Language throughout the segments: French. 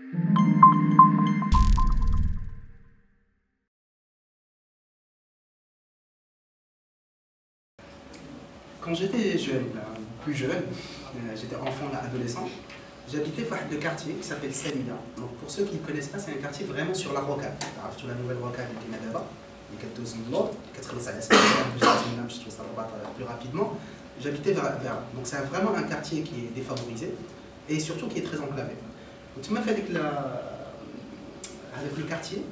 Quand j'étais jeune, plus jeune, j'étais enfant, adolescent, j'habitais le quartier qui s'appelle Salida. Donc pour ceux qui ne connaissent pas, c'est un quartier vraiment sur la rocade, sur la nouvelle rocade du Canada, les 4 plus rapidement. J'habitais vers. Donc c'est vraiment un quartier qui est défavorisé et surtout qui est très enclavé. Donc tu m'as fait avec le quartier.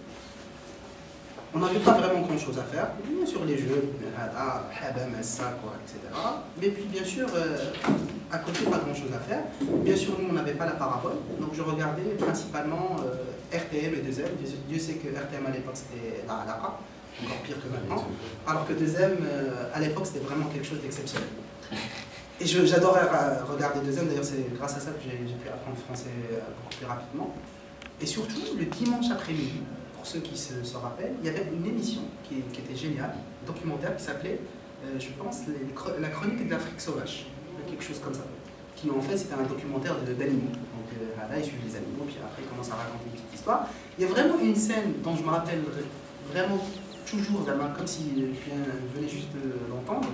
On n'avait pas vraiment grand chose à faire, bien sûr les jeux, etc. Mais puis bien sûr, à côté, pas grand chose à faire. Bien sûr, nous, on n'avait pas la parabole, donc je regardais principalement RTM et 2M. Dieu sait que RTM à l'époque c'était la halakha, encore pire que maintenant, alors que 2M à l'époque c'était vraiment quelque chose d'exceptionnel. Et j'adorais regarder 2M, d'ailleurs c'est grâce à ça que j'ai pu apprendre français beaucoup plus rapidement. Et surtout, le dimanche après-midi, pour ceux qui se rappellent, il y avait une émission qui était géniale, un documentaire qui s'appelait, je pense, la chronique de l'Afrique sauvage, quelque chose comme ça. Qui en fait, c'était un documentaire d'animaux. Donc là, ils suivent les animaux, puis après, ils commencent à raconter une petite histoire. Il y a vraiment une scène dont je me rappelle vraiment toujours, comme si je venais juste de l'entendre,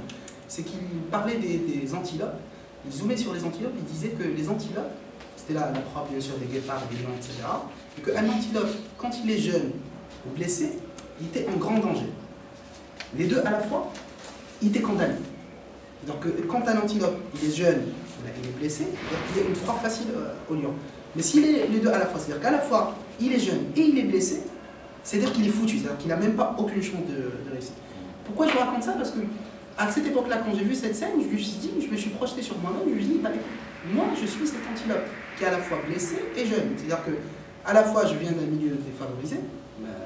c'est qu'il parlait des antilopes. Il zoomait sur les antilopes, il disait que les antilopes, c'était la proie bien sûr des guépards, des lions, etc. Et qu'un antilope, quand il est jeune ou blessé, il était en grand danger. Les deux à la fois, il était condamné. Donc quand un antilope, il est jeune, il est blessé, il est une proie facile au lion. Mais s'il est les deux à la fois, c'est-à-dire qu'à la fois, il est jeune et il est blessé, c'est-à-dire qu'il est foutu, c'est-à-dire qu'il n'a même pas aucune chance de réussir. Pourquoi je vous raconte ça? Parce que à cette époque-là, quand j'ai vu cette scène, je me suis projeté sur moi-même, je me suis dit, bah, moi, je suis cet antilope qui est à la fois blessé et jeune. C'est-à-dire que, à la fois, je viens d'un milieu défavorisé,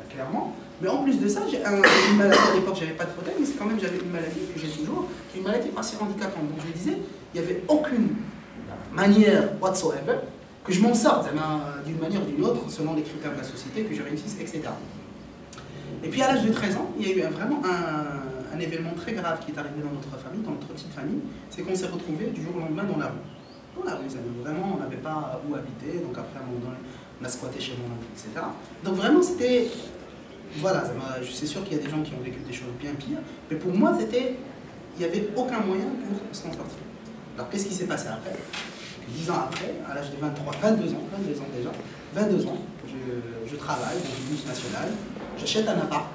clairement, mais en plus de ça, j'ai une maladie. À l'époque, j'avais pas de fauteuil, mais quand même, j'avais une maladie que j'ai toujours, une maladie assez handicapante. Donc, je me disais, il n'y avait aucune manière whatsoever que je m'en sorte d'une manière ou d'une autre, selon les critères de la société, que je réussisse, etc. Et puis, à l'âge de 13 ans, il y a eu vraiment un événement très grave qui est arrivé dans notre famille, dans notre petite famille, c'est qu'on s'est retrouvés du jour au lendemain dans la rue. Dans la rue, vraiment, on n'avait pas où habiter, donc après, à un moment donné, on a squatté chez mon oncle, etc. Donc vraiment, c'était... Voilà, c'est sûr qu'il y a des gens qui ont vécu des choses bien pires, mais pour moi, c'était... Il n'y avait aucun moyen pour s'en sortir. Alors, qu'est-ce qui s'est passé après? 10 ans après, à l'âge de 22 ans déjà, 22 ans, je travaille dans une multinationale, j'achète un appart,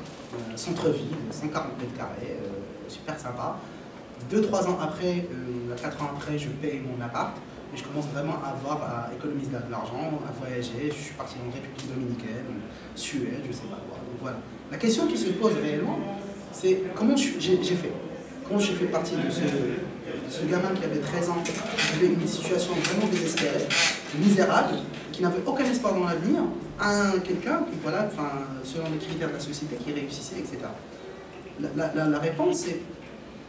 centre-ville, 140 mètres carrés, super sympa. 2-3 ans après, 4 ans après, je paye mon appart et je commence vraiment à économiser de l'argent, à voyager. Je suis parti en République dominicaine, Suède, je sais pas quoi. Donc voilà. La question qui se pose réellement, c'est comment j'ai fait? Comment j'ai fait partie de ce gamin qui avait 13 ans, qui avait une situation vraiment désespérée, misérable, qui n'avait aucun espoir dans l'avenir, à quelqu'un qui, voilà, selon les critères de la société, qui réussissait, etc. La réponse,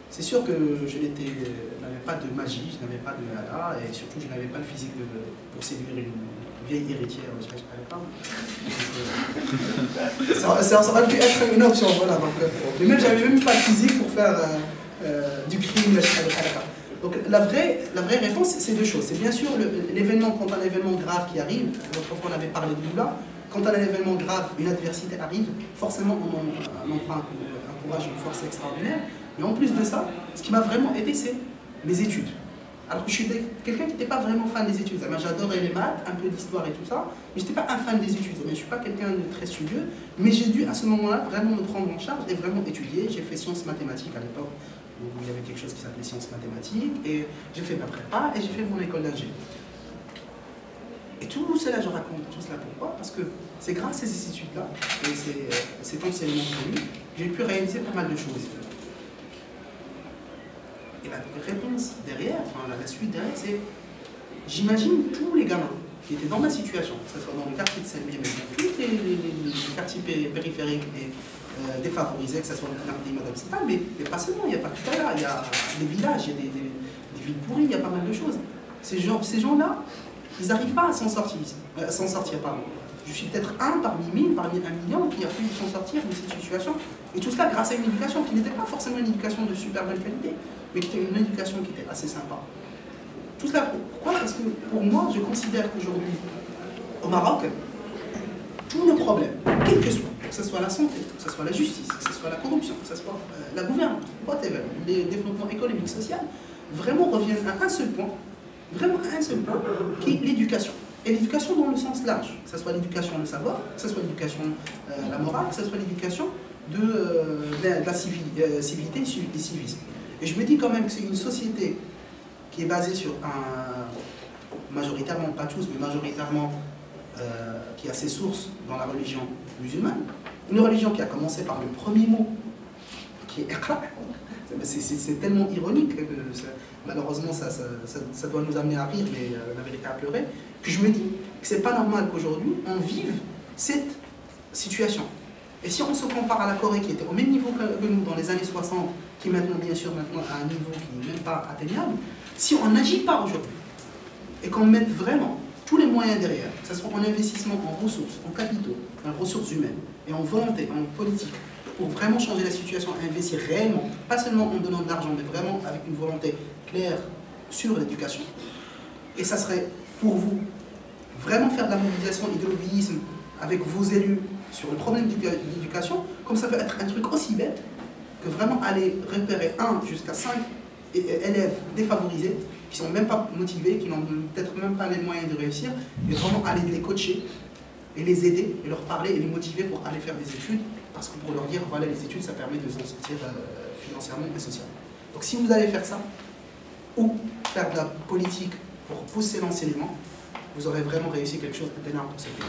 c'est sûr que je n'avais pas de magie, je n'avais pas de hala, et surtout je n'avais pas le physique pour séduire une vieille héritière, je ne savais pas. Ça aurait pu être une option, voilà. Mais même, j'avais même pas le physique pour faire du crime, je ne savais pas. Donc la vraie réponse, c'est deux choses. C'est bien sûr l'événement, quand un événement grave qui arrive, l'autre fois on avait parlé de Lula, quand un événement grave, une adversité arrive, forcément on en prend un courage, une force extraordinaire. Mais en plus de ça, ce qui m'a vraiment aidé, c'est mes études. Alors que je suis quelqu'un qui n'était pas vraiment fan des études. J'adorais les maths, un peu d'histoire et tout ça, mais je n'étais pas un fan des études. Je ne suis pas quelqu'un de très studieux, mais j'ai dû à ce moment-là vraiment me prendre en charge et vraiment étudier. J'ai fait sciences mathématiques à l'époque, où il y avait quelque chose qui s'appelait sciences mathématiques, et j'ai fait ma prépa et j'ai fait mon école d'ingénieur. Et tout cela, je raconte tout cela pourquoi? Parce que c'est grâce à ces études-là, et cet enseignement connu, j'ai pu réaliser pas mal de choses. Et la réponse derrière, la suite derrière, c'est j'imagine tous les gamins qui étaient dans ma situation, que ce soit dans le quartier de Selmi, mais dans tous les quartiers périphériques et défavorisés, que ce soit dans le quartier de Madame Sita, mais pas seulement, il n'y a pas que ça là, il y a des villages, il y a des villes pourries, il y a pas mal de choses. Ces gens-là, ils n'arrivent pas à s'en sortir, pardon. Je suis peut-être un parmi 1000, parmi 1 million qui a pu s'en sortir de cette situation. Et tout cela grâce à une éducation qui n'était pas forcément une éducation de super belle qualité, mais qui était une éducation qui était assez sympa. Tout cela, pourquoi? Parce que pour moi, je considère qu'aujourd'hui, au Maroc, tous nos problèmes, quels que ce soit la santé, que ce soit la justice, que ce soit la corruption, que ce soit la gouvernance, whatever, les développements économiques, sociaux, vraiment reviennent à un seul point, vraiment à un seul point, qui est l'éducation. Et l'éducation dans le sens large, que ce soit l'éducation de savoir, que ce soit l'éducation la morale, que ce soit l'éducation de la civilité et du civisme. Et je me dis quand même que c'est une société qui est basée sur majoritairement, pas tous, mais majoritairement, qui a ses sources dans la religion musulmane. Une religion qui a commencé par le premier mot, qui est Iqra. C'est tellement ironique que malheureusement ça doit nous amener à rire, mais la vérité à pleurer, que je me dis que c'est pas normal qu'aujourd'hui on vive cette situation. Et si on se compare à la Corée qui était au même niveau que nous dans les années 60, qui est maintenant bien sûr à un niveau qui n'est même pas atteignable, si on n'agit pas aujourd'hui et qu'on mette vraiment tous les moyens derrière, que ce soit en investissement en ressources, en capitaux, en ressources humaines et en volonté, en politique, pour vraiment changer la situation et investir réellement, pas seulement en donnant de l'argent, mais vraiment avec une volonté claire sur l'éducation. Et ça serait pour vous vraiment faire de la mobilisation et de lobbyisme avec vos élus sur le problème de l'éducation, comme ça peut être un truc aussi bête que vraiment aller repérer 1 jusqu'à 5 élèves défavorisés qui ne sont même pas motivés, qui n'ont peut-être même pas les moyens de réussir, et vraiment aller les coacher et les aider et leur parler et les motiver pour aller faire des études, parce que pour leur dire, voilà, les études, ça permet de s'en sortir financièrement et socialement. Donc si vous allez faire ça, ou faire de la politique pour pousser l'enseignement, vous aurez vraiment réussi quelque chose d'énorme pour ce pays.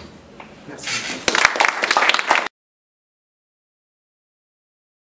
Merci.